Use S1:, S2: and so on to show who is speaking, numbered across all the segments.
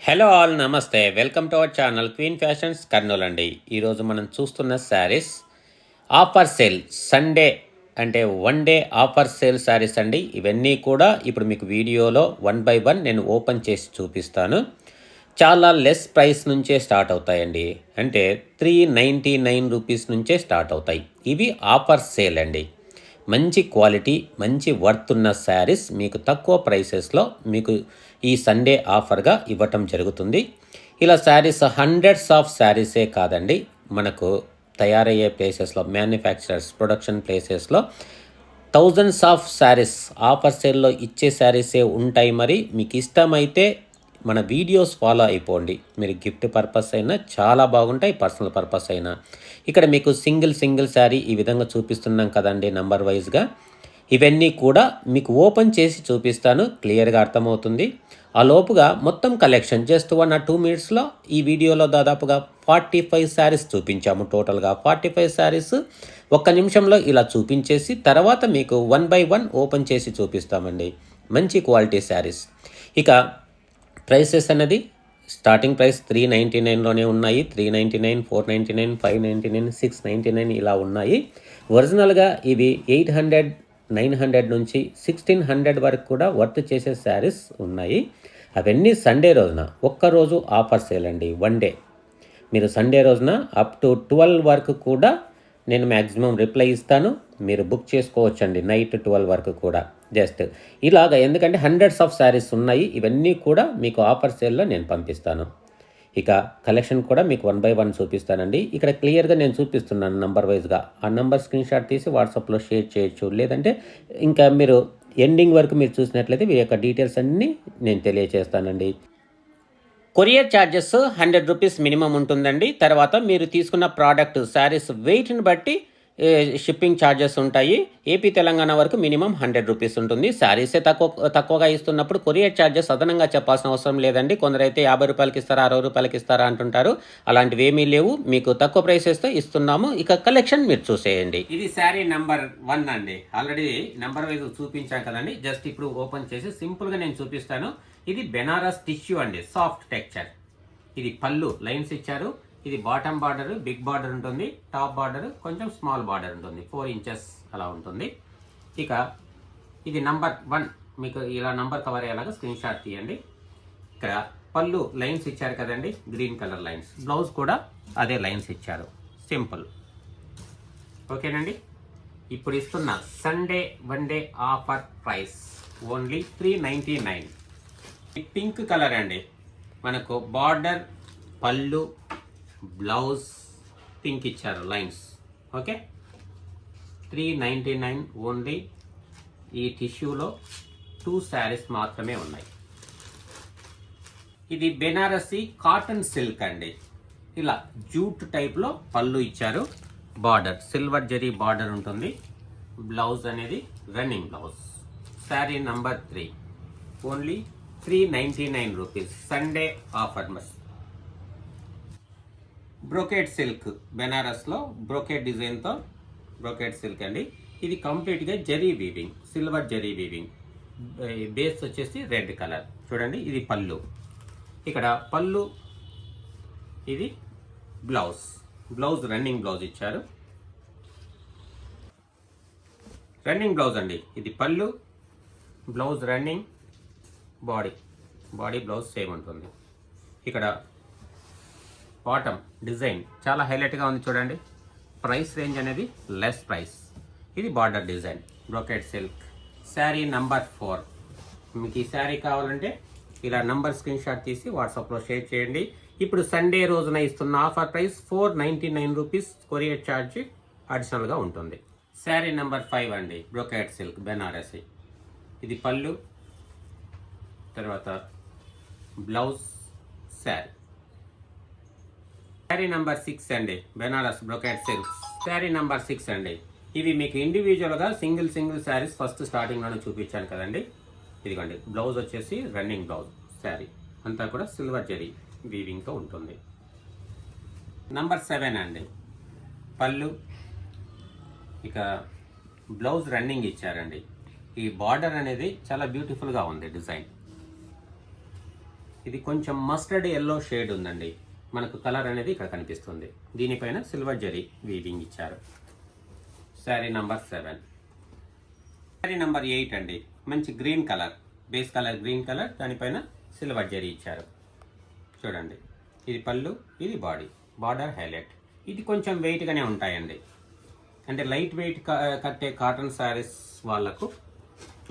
S1: Hello all నమస్తే welcome to our channel queen fashions Kurnool అండి. ఈరోజు మనం చూస్తున్న శారీస్ ఆఫర్ సేల్ సండే అంటే one day offer sale saris అండి. ఇవన్నీ కూడా ఇప్పుడు మీకు వీడియోలో 1 by 1 నేను ఓపెన్ చేసి చూపిస్తాను. చాలా లెస్ ప్రైస్ నుంచే స్టార్ట్ అవుతాయండి. అంటే 399 రూపీస్ నుంచే స్టార్ట్ అవుతాయి. ఇవి ఆఫర్ సేల్ అండి. మంచి క్వాలిటీ మంచి వర్త్ ఉన్న శారీస్ మీకు తక్కువ ప్రైసెస్లో మీకు ఈ సండే ఆఫర్గా ఇవ్వటం జరుగుతుంది. ఇలా శారీస్ హండ్రెడ్స్ ఆఫ్ శారీసే కాదండి, మనకు తయారయ్యే ప్లేసెస్లో మ్యానుఫ్యాక్చరర్స్ ప్రొడక్షన్ ప్లేసెస్లో థౌజండ్స్ ఆఫ్ శారీస్ ఆఫర్ సేల్లో ఇచ్చే శారీసే ఉంటాయి. మరి మీకు ఇష్టమైతే మన వీడియోస్ ఫాలో అయిపోండి. మీరు గిఫ్ట్ పర్పస్ అయినా చాలా బాగుంటాయి, పర్సనల్ పర్పస్ అయినా. ఇక్కడ మీకు సింగిల్ శారీ ఈ విధంగా చూపిస్తున్నాం కదండి నంబర్ వైజ్గా. ఇవన్నీ కూడా మీకు ఓపెన్ చేసి చూపిస్తాను, క్లియర్గా అర్థమవుతుంది. ఆ లోపుగా మొత్తం కలెక్షన్ జస్ట్ 1 or 2 మినిట్స్లో ఈ వీడియోలో దాదాపుగా 45 శారీస్ చూపించాము. టోటల్గా 45 శారీస్ ఒక్క నిమిషంలో ఇలా చూపించేసి తర్వాత మీకు 1 by 1 ఓపెన్ చేసి చూపిస్తామండి. మంచి క్వాలిటీ శారీస్. ఇక ప్రైసెస్ అనేది స్టార్టింగ్ ప్రైస్ 399లోనే ఉన్నాయి. 399, 499, 599, 699 ఇలా ఉన్నాయి. ఒరిజినల్గా ఇవి 800, 900 నుంచి 1600 వరకు కూడా వర్త్ చేసే శారీస్ ఉన్నాయి. అవన్నీ సండే రోజున ఒక్కరోజు ఆఫర్ సేల్ అండి. వన్ డే మీరు సండే రోజున అప్ టు 12 వరకు కూడా నేను మ్యాక్సిమం రిప్లై ఇస్తాను. మీరు బుక్ చేసుకోవచ్చండి నైట్ 12 వరకు కూడా. జస్ట్ ఇలాగ ఎందుకంటే హండ్రెడ్స్ ఆఫ్ శారీస్ ఉన్నాయి. ఇవన్నీ కూడా మీకు ఆఫర్ సేల్లో నేను పంపిస్తాను. ఇక కలెక్షన్ కూడా మీకు 1 by 1 చూపిస్తానండి. ఇక్కడ క్లియర్గా నేను చూపిస్తున్నాను నంబర్ వైజ్గా. ఆ నంబర్ స్క్రీన్ షాట్ తీసి వాట్సాప్లో షేర్ చేయొచ్చు. లేదంటే ఇంకా మీరు ఎండింగ్ వరకు మీరు చూసినట్లయితే మీ యొక్క డీటెయిల్స్ అన్నీ నేను తెలియజేస్తానండి. కొరియర్ ఛార్జెస్ 100 రూపీస్ మినిమం ఉంటుందండి. తర్వాత మీరు తీసుకున్న ప్రోడక్ట్ శారీస్ వెయిట్ని బట్టి షిప్పింగ్ ఛార్జెస్ ఉంటాయి. ఏపీ తెలంగాణ వరకు మినిమం 100 రూపీస్ ఉంటుంది. శారీసే తక్కువగా ఇస్తున్నప్పుడు కొరియర్ ఛార్జెస్ అదనంగా చెప్పాల్సిన అవసరం లేదండి. కొందరైతే 50 రూపాయలకి ఇస్తారా 60 రూపాయలకి ఇస్తారా అంటుంటారు. అలాంటివి ఏమీ లేవు, మీకు తక్కువ ప్రైసెస్తో ఇస్తున్నాము. ఇక కలెక్షన్ మీరు చూసేయండి. ఇది శారీ నెంబర్ 1 అండి. ఆల్రెడీ నెంబర్ వైజ్ చూపించాను కదండి. జస్ట్ ఇప్పుడు ఓపెన్ చేసి సింపుల్గా నేను చూపిస్తాను. ఇది బెనారస్ టిష్యూ అండి, సాఫ్ట్ టెక్స్చర్. ఇది పళ్ళు లైన్స్ ఇచ్చారు. ఇది బాటమ్ బార్డర్ బిగ్ బార్డర్ ఉంటుంది, టాప్ బార్డర్ కొంచెం స్మాల్ బార్డర్ ఉంటుంది, 4 inches అలా ఉంటుంది. ఇక ఇది నంబర్ 1 మీకు ఇలా నంబర్ కవర్ అయ్యేలాగా స్క్రీన్ షాట్ తీయండి. ఇక్కడ పళ్ళు లైన్స్ ఇచ్చారు కదండి, గ్రీన్ కలర్ లైన్స్. బ్లౌజ్ కూడా అదే లైన్స్ ఇచ్చారు, సింపుల్. ఓకేనండి. ఇప్పుడు ఇస్తున్న Sunday one day offer price only 399. Pink colour అండి, మనకు బార్డర్ పళ్ళు బ్లౌజ్ పింక్ ఇచ్చారు లైన్స్. Okay, 399 only. ఈ టిష్యూలో 2 శారీస్ మాత్రమే ఉన్నాయి. ఇది బెనారసి కాటన్ సిల్క్ అండి. ఇలా జూట్ టైప్లో పళ్ళు ఇచ్చారు, బార్డర్ సిల్వర్ జరీ బార్డర్ ఉంటుంది. బ్లౌజ్ అనేది running blouse. Sari number 3 only 399 rupees Sunday offer. Brocade silk బెనారస్లో బ్రోకేడ్ డిజైన్తో బ్రోకేడ్ సిల్క్ అండి. ఇది కంప్లీట్గా zari weaving, silver zari weaving. Base వచ్చేసి రెడ్ కలర్. చూడండి, ఇది పళ్ళు. ఇక్కడ పళ్ళు, ఇది బ్లౌజ్ రన్నింగ్ బ్లౌజ్ ఇచ్చారు. రన్నింగ్ బ్లౌజ్ అండి. ఇది pallu, blouse running, body blouse same ఉంటుంది. ఇక్కడ బాటమ్ డిజైన్ చాలా హైలైట్గా ఉంది చూడండి. ప్రైస్ రేంజ్ అనేది లెస్ ప్రైస్. ఇది border design brocade silk. Sari number 4. మీకు ఈ శారీ కావాలంటే ఇలా నంబర్ స్క్రీన్ షాట్ తీసి వాట్సాప్లో షేర్ చేయండి. ఇప్పుడు సండే రోజున ఇస్తున్న offer price 499 rupees. Courier charge అడిషనల్గా ఉంటుంది. శారీ నంబర్ 5 అండి, బ్రోకెట్ సిల్క్ బెనారసి. ఇది పళ్ళు, తర్వాత బ్లౌజ్, శారీ. శారీ నంబర్ 6 అండి, Banaras brocade silk. Sari number 6 అండి. ఇవి మీకు ఇండివిజువల్గా సింగిల్ శారీస్ ఫస్ట్ స్టార్టింగ్లోనే చూపించాను కదండి. ఇదిగోండి, బ్లౌజ్ వచ్చేసి రన్నింగ్ బ్లౌజ్. శారీ అంతా కూడా సిల్వర్ జరీ వీవింగ్తో ఉంటుంది. నంబర్ 7 అండి, పళ్ళు, ఇక బ్లౌజ్ రన్నింగ్ ఇచ్చారండి. ఈ బార్డర్ అనేది చాలా బ్యూటిఫుల్గా ఉంది డిజైన్. ఇది కొంచెం మస్టర్డ్ ఎల్లో షేడ్ ఉందండి, మనకు కలర్ అనేది ఇక్కడ కనిపిస్తుంది. దీనిపైన సిల్వర్ జరీ వీవింగ్ ఇచ్చారు. శారీ నంబర్ 7. శారీ నంబర్ 8 అండి, మంచి green colour, base colour green colour, దానిపైన సిల్వర్ జరీ ఇచ్చారు. చూడండి, ఇది పళ్ళు, ఇది బాడీ, బార్డర్ హైలైట్. ఇది కొంచెం వెయిట్గానే ఉంటాయండి, అంటే లైట్ వెయిట్ కట్టే కాటన్ శారీస్ వాళ్ళకు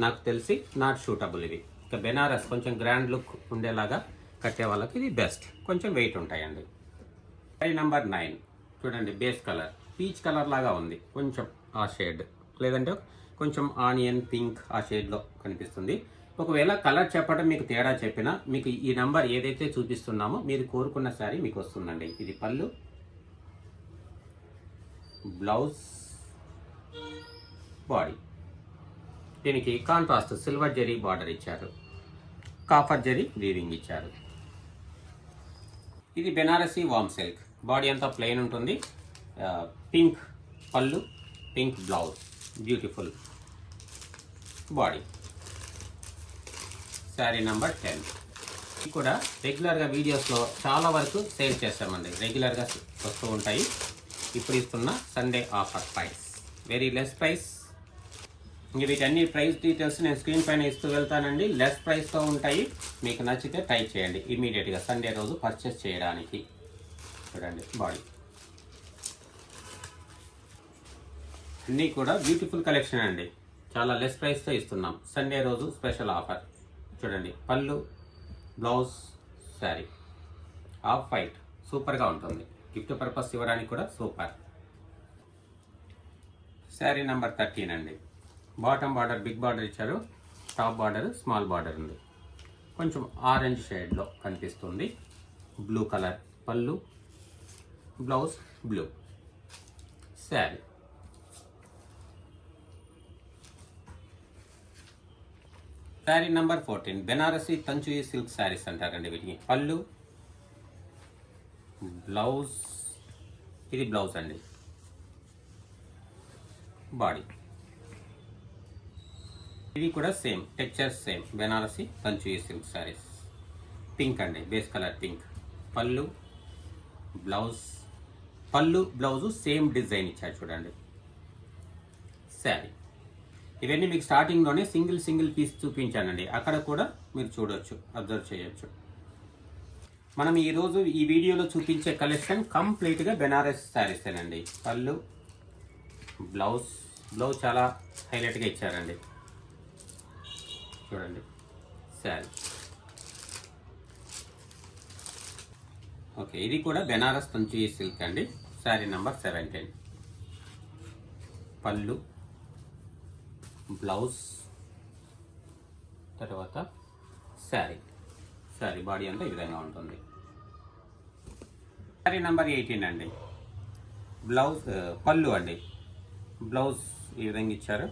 S1: నాకు తెలిసి నాట్ సూటబుల్ ఇవి. ఇక బెనారస్ కొంచెం గ్రాండ్ లుక్ ఉండేలాగా కట్టే వాళ్ళకి ఇది బెస్ట్, కొంచెం వెయిట్ ఉంటాయండి. శారీ నంబర్ 9 చూడండి, బేస్ కలర్ పీచ్ కలర్ లాగా ఉంది, కొంచెం ఆ షేడ్, లేదంటే కొంచెం ఆనియన్ పింక్ ఆ షేడ్లో కనిపిస్తుంది. ఒకవేళ కలర్ చెప్పడం మీకు తేడా చెప్పినా మీకు ఈ నంబర్ ఏదైతే చూపిస్తున్నామో మీరు కోరుకున్న శారీ మీకు వస్తుందండి. ఇది పళ్ళు, బ్లౌజ్, బాడీ. దీనికి కాంట్రాస్ట్ సిల్వర్ జరీ బార్డర్ ఇచ్చారు, కాపర్ జరీ వీవింగ్ ఇచ్చారు. ఇది బెనారసీ వామ్ సిల్క్, బాడీ అంతా ప్లెయిన్ ఉంటుంది. పింక్ పళ్ళు, pink blouse, beautiful body. Sari number 10. ఇది కూడా రెగ్యులర్గా వీడియోస్లో చాలా వరకు సేల్ చేస్తామండి, రెగ్యులర్గా వస్తూ ఉంటాయి. ఇప్పుడు ఇస్తున్న Sunday offer price, very less price. ఇంక వీటన్ని ప్రైస్ డీటెయిల్స్ నేను స్క్రీన్ పైన ఇస్తూ వెళ్తానండి. లెస్ ప్రైస్తో ఉంటాయి, మీకు నచ్చితే ట్రై చేయండి ఇమీడియట్గా సండే రోజు పర్చేస్ చేయడానికి. చూడండి, బాడీ అన్నీ కూడా బ్యూటిఫుల్ కలెక్షన్ అండి, చాలా లెస్ ప్రైస్తో ఇస్తున్నాం సండే రోజు స్పెషల్ ఆఫర్. చూడండి, పళ్ళు, బ్లౌజ్, శారీ ఆఫ్ వైట్, సూపర్గా ఉంటుంది, గిఫ్ట్ పర్పస్ ఇవ్వడానికి కూడా సూపర్. శారీ నంబర్ 13 అండి, బాటమ్ బార్డర్ బిగ్ బార్డర్ ఇచ్చారు, టాప్ బార్డర్ స్మాల్ బార్డర్ ఉంది, కొంచెం ఆరెంజ్ షేడ్లో కనిపిస్తుంది. Blue colour pallu, blouse blue, sari. Sari number 14 Banarasi Tanchoi silk saris అంటారండి వీటిని. పళ్ళు, బ్లౌజ్, ఇది బ్లౌజ్ అండి, బాడీ. ఇది కూడా same texture, same Banarasi Tanchoi silk saris. Pink అండి, base colour pink. Pallu, blouse, pallu blouse same design ఇచ్చారు చూడండి. శారీ. ఇవన్నీ మీకు స్టార్టింగ్లోనే సింగిల్ పీస్ చూపించానండి, అక్కడ కూడా మీరు చూడవచ్చు, అబ్జర్వ్ చేయొచ్చు. మనం ఈరోజు ఈ వీడియోలో చూపించే కలెక్షన్ కంప్లీట్గా బెనారస్ శారీసేనండి. పళ్ళు, బ్లౌజ్ చాలా హైలైట్గా ఇచ్చారండి, చూడండి. శారీ. ఓకే, ఇది కూడా బెనారస్ తంచూయి సిల్క్ అండి. శారీ నంబర్ 17. పళ్ళు, బ్లౌజ్, తర్వాత శారీ. శారీ బాడీ అంతా ఈ విధంగా ఉంటుంది. శారీ నంబర్ 18 అండి, బ్లౌజ్, పళ్ళు అండి, బ్లౌజ్ ఈ విధంగా ఇచ్చారు,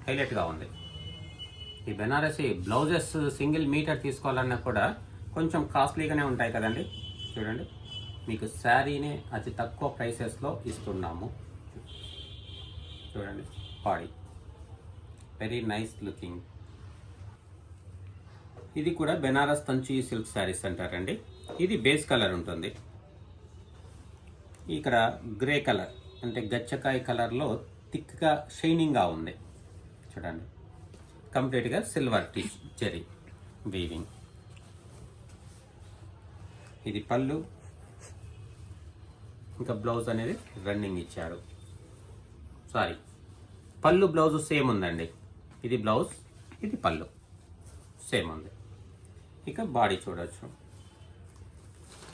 S1: హైలైట్గా ఉంది. ఈ బెనారసీ బ్లౌజెస్ సింగిల్ మీటర్ తీసుకోవాలన్నా కూడా కొంచెం కాస్ట్లీగానే ఉంటాయి కదండి. చూడండి, మీకు శారీనే అతి తక్కువ ప్రైసెస్లో ఇస్తున్నాము. చూడండి, బాడీ వెరీ నైస్ లుకింగ్. ఇది కూడా బెనారస్ తంచూయి సిల్క్ శారీస్ అంటారండి. ఇది బేస్ కలర్ ఉంటుంది, ఇక్కడ గ్రే కలర్ అంటే గచ్చకాయ కలర్లో థిక్గా షైనింగ్గా ఉంది. చూడండి, కంప్లీట్గా సిల్వర్ జరీ వీవింగ్. ఇది పళ్ళు, ఇంకా బ్లౌజ్ అనేది రన్నింగ్ ఇచ్చారు. సారీ, పళ్ళు బ్లౌజ్ సేమ్ ఉందండి, ఇది బ్లౌజ్, ఇది పళ్ళు సేమ్ ఉంది. ఇక బాడీ చూడొచ్చు.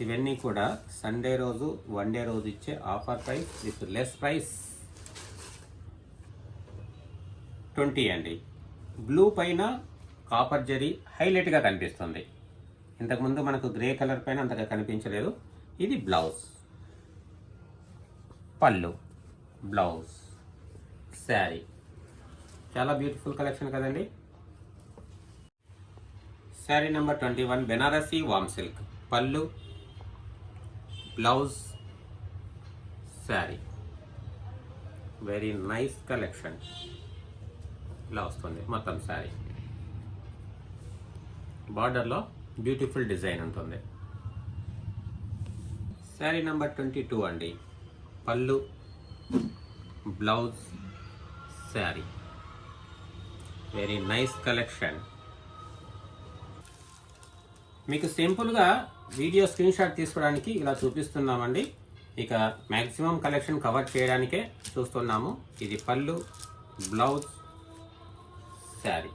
S1: ఇవన్నీ కూడా సండే రోజు, వన్ డే రోజు ఇచ్చే offer price with less price 20 అండి. బ్లూ పైన కాపర్ జరీ హైలైట్గా కనిపిస్తుంది. ఇంతకుముందు మనకు గ్రే కలర్ పైన అంతగా కనిపించలేదు. ఇది బ్లౌజ్, పళ్ళు, బ్లౌజ్, శారీ. చాలా బ్యూటిఫుల్ కలెక్షన్ కదండి. శారీ నెంబర్ 21 బెనారసీ వామ్ సిల్క్. పళ్ళు, blouse, sari. Very nice collection. ఇలా వస్తుంది మొత్తం శారీ. బార్డర్లో బ్యూటిఫుల్ డిజైన్ ఉంటుంది. శారీ నెంబర్ 22 అండి. పళ్ళు, blouse, sari. Very nice collection. మీకు సింపుల్గా వీడియో స్క్రీన్ షాట్ తీసుకోవడానికి ఇలా చూపిస్తున్నామండి. ఇక మ్యాక్సిమం కలెక్షన్ కవర్ చేయడానికే చూస్తున్నాము. ఇది పళ్ళు, బ్లౌజ్, శారీ.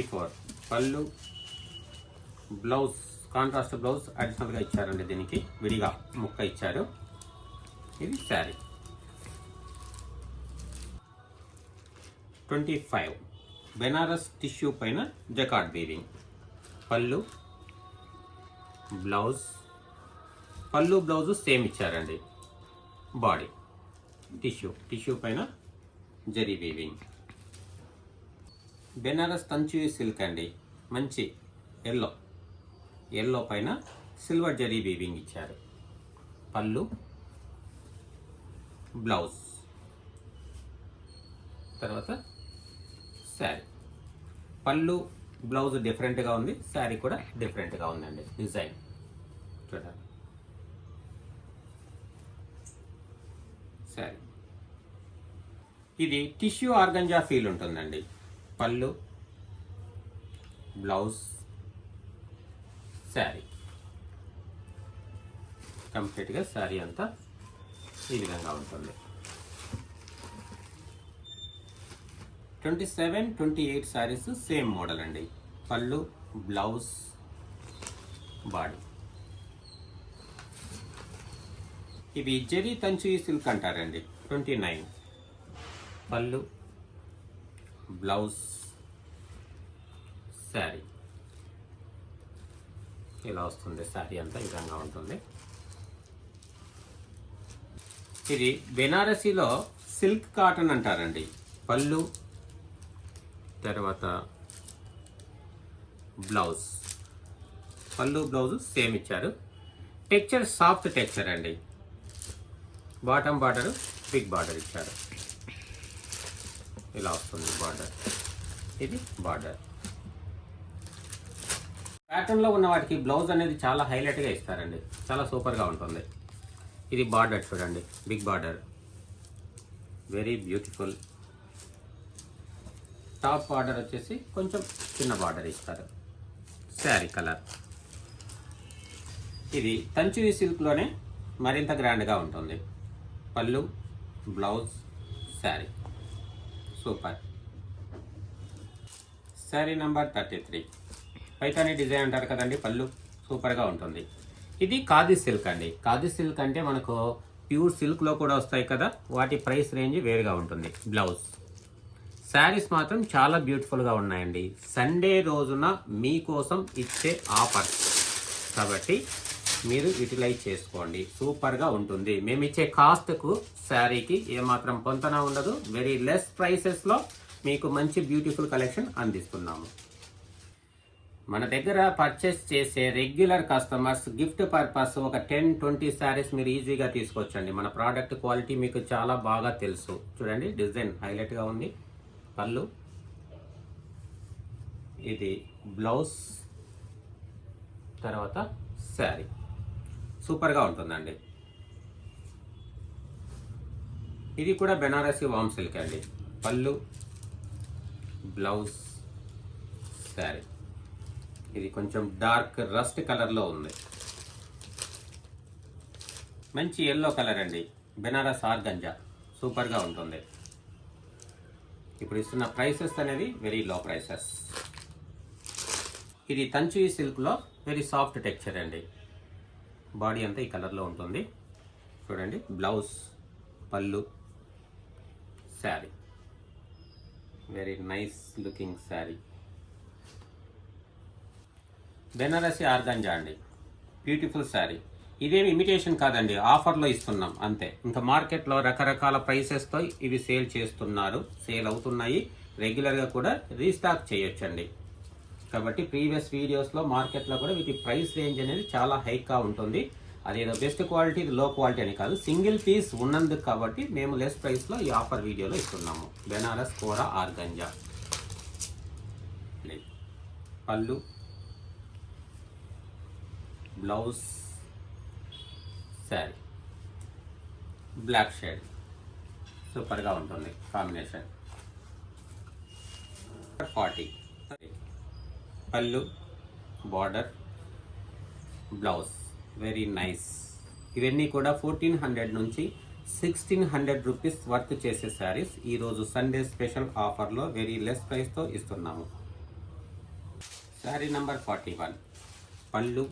S1: ఫోర్ పళ్ళు, బ్లౌజ్, కాంట్రాస్ట్ బ్లౌజ్ అడిషనల్గా ఇచ్చారండి. దీనికి విడిగా ముక్క ఇచ్చారు. ఇది శారీ. 25 బెనారస్ టిష్యూ పైన జకార్డ్ వీవింగ్. పళ్ళు, బ్లౌజ్, పళ్ళు బ్లౌజు సేమ్ ఇచ్చారండి. బాడీ టిష్యూ పైన జరీ వీవింగ్. బెనారస్ తంచు సిల్క్ అండి. మంచి ఎల్లో పైన సిల్వర్ జరీ వీవింగ్ ఇచ్చారు. పళ్ళు, బ్లౌజ్, తర్వాత శారీ. పళ్ళు, బ్లౌజ్ డిఫరెంట్గా ఉంది, శారీ కూడా డిఫరెంట్గా ఉందండి. డిజైన్ చూడండి. శారీ ఇది టిష్యూ ఆర్గంజా ఫీల్ ఉంటుందండి. పళ్ళు, బ్లౌజ్, శారీ. కంప్లీట్గా శారీ అంతా ఈ విధంగా ఉంటుంది. 27, 28 శారీస్ సేమ్ మోడల్ అండి. పళ్ళు, బ్లౌజ్, బాడీ. ఇవి జరీ తంచు సిల్క్ అంటారండి. 29 పళ్ళు, బ్లౌజ్, శారీ. ఇలా వస్తుంది. శారీ అంతా ఈ విధంగా ఉంటుంది. ఇది బెనారసీలో సిల్క్ కాటన్ అంటారండి. పళ్ళు, తర్వాత బ్లౌజ్. పళ్ళు, బ్లౌజ్ సేమ్ ఇచ్చారు. టెక్చర్ సాఫ్ట్ టెక్చర్ అండి. బాటమ్ బార్డర్ బిగ్ బార్డర్ ఇచ్చారు. ఇలా వస్తుంది బార్డర్. ఇది బార్డర్. ప్యాటర్న్లో ఉన్న వాటికి బ్లౌజ్ అనేది చాలా హైలైట్గా ఇస్తారండి. చాలా సూపర్గా ఉంటుంది. ఇది బార్డర్ చూడండి. Big border, very beautiful. Top border వచ్చేసి కొంచెం చిన్న బార్డర్ ఇస్తారు. శారీ కలర్ ఇది తంచు సిల్క్లోనే మరింత గ్రాండ్గా ఉంటుంది. పళ్ళు, blouse, sari. Super. Sari number 33 Paithani design అంటారు కదండి. పళ్ళు సూపర్గా ఉంటుంది. ఇది ఖాదీ సిల్క్ అండి. ఖాదీ సిల్క్ అంటే మనకు ప్యూర్ సిల్క్లో కూడా వస్తాయి కదా, వాటి ప్రైస్ రేంజ్ వేరుగా ఉంటుంది. బ్లౌజ్. శారీస్ మాత్రం చాలా బ్యూటిఫుల్గా ఉన్నాయండి. సండే రోజున మీకోసం ఇచ్చే ఆఫర్ కాబట్టి మీరు యూటిలైజ్ చేసుకోండి. సూపర్గా ఉంటుంది. మేము ఇచ్చే కాస్ట్కు శారీకి ఏమాత్రం పొంతన ఉండదు. వెరీ లెస్ ప్రైసెస్లో మీకు మంచి బ్యూటిఫుల్ కలెక్షన్ అందిస్తున్నాము. మన దగ్గర పర్చేస్ చేసే రెగ్యులర్ కస్టమర్స్ గిఫ్ట్ పర్పస్ ఒక 10-20 శారీస్ మీరు ఈజీగా తీసుకోవచ్చండి. మన ప్రోడక్ట్ క్వాలిటీ మీకు చాలా బాగా తెలుసు. చూడండి, డిజైన్ హైలైట్గా ఉంది. పళ్ళు, ఇది బ్లౌజ్, తర్వాత శారీ. సూపర్గా ఉంటుందండి. ఇది కూడా బెనారసీ వామ్ సిల్క్ అండి. పళ్ళు, బ్లౌజ్, శారీ. ఇది కొంచెం డార్క్ రస్ట్ కలర్లో ఉంది. మంచి ఎల్లో కలర్ అండి. బెనారస్ ఆర్గంజా సూపర్గా ఉంటుంది. ఇప్పుడు ఇస్తున్న ప్రైసెస్ అనేది వెరీ లో ప్రైసెస్. ఇది తంచు సిల్క్లో వెరీ సాఫ్ట్ టెక్చర్ అండి. బాడీ అంతా ఈ కలర్లో ఉంటుంది. చూడండి, బ్లౌజ్, పళ్ళు, sari. Very nice looking sari. Banarasi organza అండి. బ్యూటిఫుల్ శారీ. ఇదేమి ఇమిటేషన్ కాదండి, ఆఫర్లో ఇస్తున్నాం అంతే. ఇంకా మార్కెట్లో రకరకాల ప్రైసెస్తో ఇవి సేల్ చేస్తున్నారు, సేల్ అవుతున్నాయి. రెగ్యులర్గా కూడా రీస్టాక్ చేయొచ్చండి. కాబట్టి ప్రీవియస్ వీడియోస్లో మార్కెట్లో కూడా వీటి ప్రైస్ రేంజ్ అనేది చాలా హైగా ఉంటుంది. అదేదో బెస్ట్ క్వాలిటీ, లో క్వాలిటీ అని కాదు, సింగిల్ పీస్ ఉన్నందుకు కాబట్టి మేము లెస్ ప్రైస్లో ఈ ఆఫర్ వీడియోలో ఇస్తున్నాము. బెనారస్ కోరా ఆర్గంజా. పళ్ళు, బ్లౌజ్, శారీ బ్లాక్ షేడ్ సూపర్గా ఉంటుంది కాంబినేషన్. 40 పళ్ళు, బార్డర్, బ్లౌజ్ వెరీ నైస్. ఇవన్నీ కూడా 1400 నుంచి 1600 రూపీస్ వర్త్ చేసే శారీస్. ఈరోజు సండే స్పెషల్ ఆఫర్లో వెరీ లెస్ ప్రైస్తో ఇస్తున్నాము. శారీ నెంబర్ 41 పళ్ళు,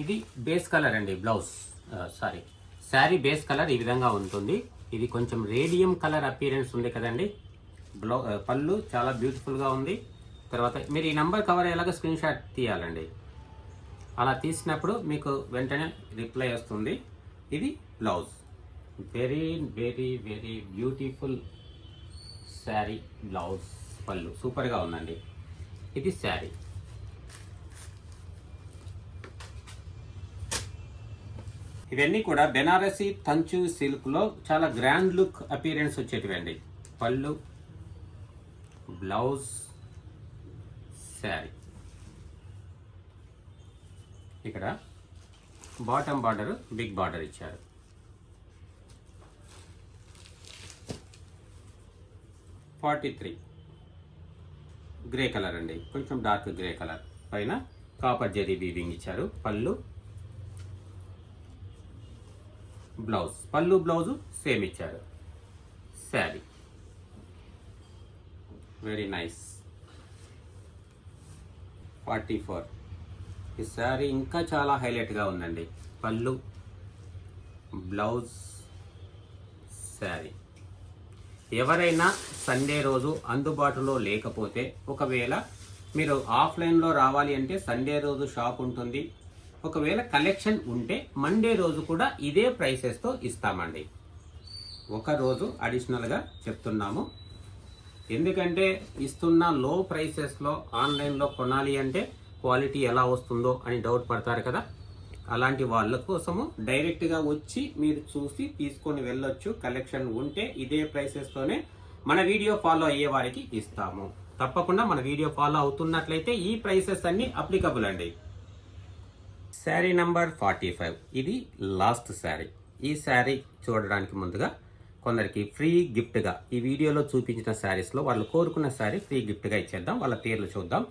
S1: ఇది బేస్ కలర్ అండి. బ్లౌజ్ శారీ బేస్ కలర్ ఈ విధంగా ఉంటుంది. ఇది కొంచెం రేడియం కలర్ అపీరెన్స్ ఉంది కదండి. పళ్ళు చాలా బ్యూటిఫుల్గా ఉంది. తర్వాత మీరు ఈ నెంబర్ కవర్ అయ్యేలాగా స్క్రీన్ షాట్ తీయాలండి. అలా తీసినప్పుడు మీకు వెంటనే రిప్లై వస్తుంది. ఇది blouse, very very very beautiful sari. Blouse, పళ్ళు సూపర్గా ఉందండి. ఇది శారీ. ఇవన్నీ కూడా బెనారసీ తంచు సిల్క్లో చాలా గ్రాండ్ లుక్ అపీరెన్స్ వచ్చేటివండి. పళ్ళు, బ్లౌజ్, శారీ. ఇక్కడ బాటమ్ బార్డర్ బిగ్ బార్డర్ ఇచ్చారు. $43 గ్రే కలర్ అండి, కొంచెం డార్క్ గ్రే కలర్. పైన కాపర్ జరీ వీవింగ్ ఇచ్చారు. పళ్ళు, బ్లౌజ్, పళ్ళు బ్లౌజు సేమ్ ఇచ్చారు. Sari very nice. 44 ఈ శారీ ఇంకా చాలా హైలైట్గా ఉందండి. పళ్ళు, బ్లౌజ్, శారీ. ఎవరైనా సండే రోజు అందుబాటులో లేకపోతే, ఒకవేళ మీరు ఆఫ్లైన్లో రావాలి అంటే సండే రోజు షాప్ ఉంటుంది. ఒకవేళ కలెక్షన్ ఉంటే మండే రోజు కూడా ఇదే ప్రైసెస్తో ఇస్తామండి. ఒక రోజు అడిషనల్గా చెప్తున్నాము. ఎందుకంటే ఇస్తున్న లో ప్రైసెస్లో ఆన్లైన్లో కొనాలి అంటే క్వాలిటీ ఎలా వస్తుందో అని డౌట్ పడతారు కదా. అలాంటి వాళ్ళ కోసము డైరెక్ట్గా వచ్చి మీరు చూసి తీసుకొని వెళ్ళొచ్చు. కలెక్షన్ ఉంటే ఇదే ప్రైసెస్తోనే మన వీడియో ఫాలో అయ్యే వారికి ఇస్తాము. తప్పకుండా మన వీడియో ఫాలో అవుతున్నట్లయితే ఈ ప్రైసెస్ అన్ని అప్లికబుల్ అండి. శారీ నంబర్ 45 ఇది లాస్ట్ శారీ. ఈ శారీ చూడడానికి ముందుగా కొందరికి ఫ్రీ గిఫ్ట్గా ఈ వీడియోలో చూపించిన శారీస్లో వాళ్ళు కోరుకున్న శారీ ఫ్రీ గిఫ్ట్గా ఇచ్చేద్దాం. వాళ్ళ పేర్లు చూద్దాం.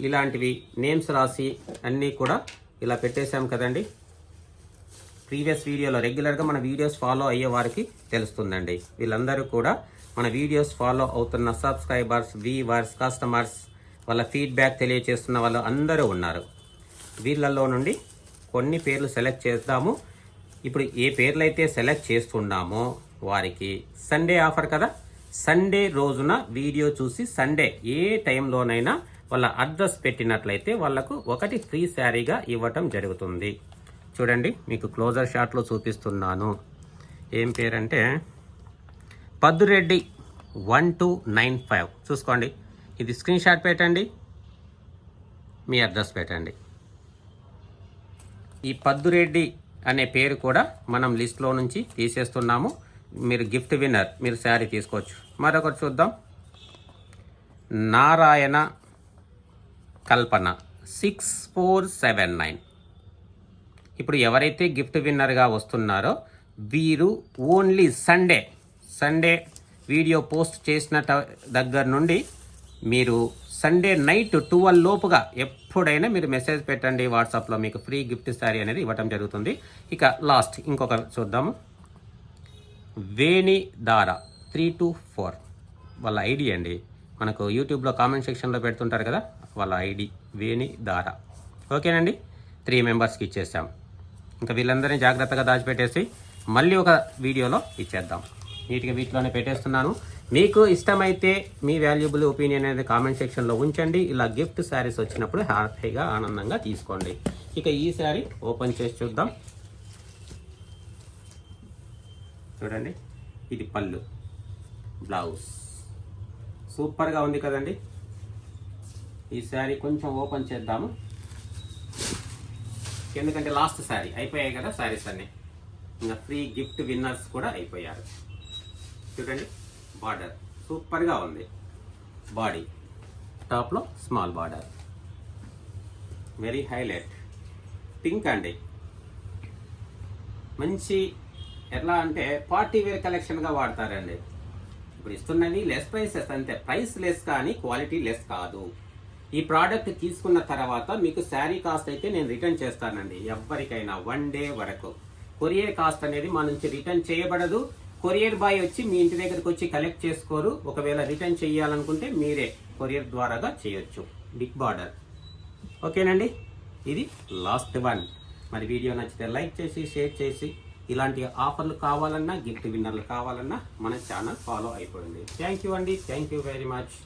S1: ఇలాంటివి నేమ్స్ రాసి అన్నీ కూడా ఇలా పెట్టేశాం కదండి. ప్రీవియస్ వీడియోలో రెగ్యులర్గా మన వీడియోస్ ఫాలో అయ్యే వారికి తెలుస్తుందండి. వీళ్ళందరూ కూడా మన వీడియోస్ ఫాలో అవుతున్న సబ్స్క్రైబర్స్, వ్యూవర్స్, కస్టమర్స్, వాళ్ళ ఫీడ్బ్యాక్ తెలియజేస్తున్న వాళ్ళు అందరూ ఉన్నారు. వీళ్ళల్లో నుండి కొన్ని పేర్లు సెలెక్ట్ చేద్దాము. ఇప్పుడు ఏ పేర్లు అయితే సెలెక్ట్ చేస్తున్నామో వారికి సండే ఆఫర్ కదా, సండే రోజున వీడియో చూసి సండే ఏ టైంలోనైనా వాళ్ళ అడ్రస్ పెట్టినట్లయితే వాళ్ళకు ఒకటి ఫ్రీ శారీగా ఇవ్వటం జరుగుతుంది. చూడండి, మీకు క్లోజర్ షాట్లో చూపిస్తున్నాను. ఏం పేరంటే పద్దురెడ్డి 1295. చూసుకోండి, ఇది స్క్రీన్ షాట్ పెట్టండి, మీ అడ్రస్ పెట్టండి. ఈ పద్దురెడ్డి అనే పేరు కూడా మనం లిస్ట్లో నుంచి తీసేస్తున్నాము. మీరు గిఫ్ట్ విన్నర్, మీరు శారీ తీసుకోవచ్చు. మరొకటి చూద్దాం. నారాయణ కల్పన 6479. ఇప్పుడు ఎవరైతే గిఫ్ట్ విన్నర్గా వస్తున్నారో వీరు ఓన్లీ సండే వీడియో పోస్ట్ చేసిన దగ్గర నుండి మీరు సండే నైట్ 12 లోపుగా ఎప్పుడైనా మీరు మెసేజ్ పెట్టండి వాట్సాప్లో, మీకు ఫ్రీ గిఫ్ట్ శారీ అనేది ఇవ్వటం జరుగుతుంది. ఇక లాస్ట్ ఇంకొక చూద్దాము. వేణి దార 324 వాళ్ళ ఐడి అండి. మనకు యూట్యూబ్లో కామెంట్ సెక్షన్లో పెడుతుంటారు కదా, వాళ్ళ ఐడి వేణి దార. ఓకేనండి, 3 మెంబర్స్కి ఇచ్చేసాం. ఇంకా వీళ్ళందరినీ జాగ్రత్తగా దాచిపెట్టేసి మళ్ళీ ఒక వీడియోలో ఇచ్చేద్దాం. నీట్గా వీటిలోనే పెట్టేస్తున్నాను. మీకు ఇష్టమైతే మీ వాల్యుబుల్ ఒపీనియన్ అనేది కామెంట్ సెక్షన్లో ఉంచండి. ఇలా గిఫ్ట్ శారీస్ వచ్చినప్పుడు హ్యాపీగా ఆనందంగా తీసుకోండి. ఇక ఈ శారీ ఓపెన్ చేసి చూద్దాం. చూడండి, ఇది పళ్ళు, బ్లౌజ్ సూపర్గా ఉంది కదండి. ఈ శారీ కొంచెం ఓపెన్ చేద్దాము, ఎందుకంటే లాస్ట్ శారీ అయిపోయాయి కదా శారీస్ అన్నీ. ఇంకా ఫ్రీ గిఫ్ట్ విన్నర్స్ కూడా అయిపోయారు. చూడండి, బార్డర్ సూపర్గా ఉంది. బాడీ టాప్లో small border, very highlight pink అండి. మంచి ఎట్లా అంటే పార్టీ వేర్ కలెక్షన్గా వాడతారండి. ఇప్పుడు ఇస్తున్నవి లెస్ ప్రైసెస్ అంతే, ప్రైస్ లెస్ కానీ క్వాలిటీ లెస్ కాదు. ఈ ప్రోడక్ట్ తీసుకున్న తర్వాత మీకు శారీ కాస్ట్ అయితే నేను రిటర్న్ చేస్తానండి. ఎవరికైనా 1 డే వరకు కొరియర్ కాస్ట్ అనేది మా నుంచి రిటర్న్ చేయబడదు. కొరియర్ బాయ్ వచ్చి మీ ఇంటి దగ్గరకు వచ్చి కలెక్ట్ చేసుకోరు. ఒకవేళ రిటర్న్ చేయాలనుకుంటే మీరే కొరియర్ ద్వారాగా చేయొచ్చు. బిగ్ బార్డర్, ఓకేనండి. ఇది లాస్ట్ వన్. మరి వీడియో నచ్చితే లైక్ చేసి షేర్ చేసి, ఇలాంటి ఆఫర్లు కావాలన్నా గిఫ్ట్ విన్నర్లు కావాలన్నా మన ఛానల్ ఫాలో అయిపోయింది. థ్యాంక్ యూ అండి, థ్యాంక్ యూ వెరీ మచ్.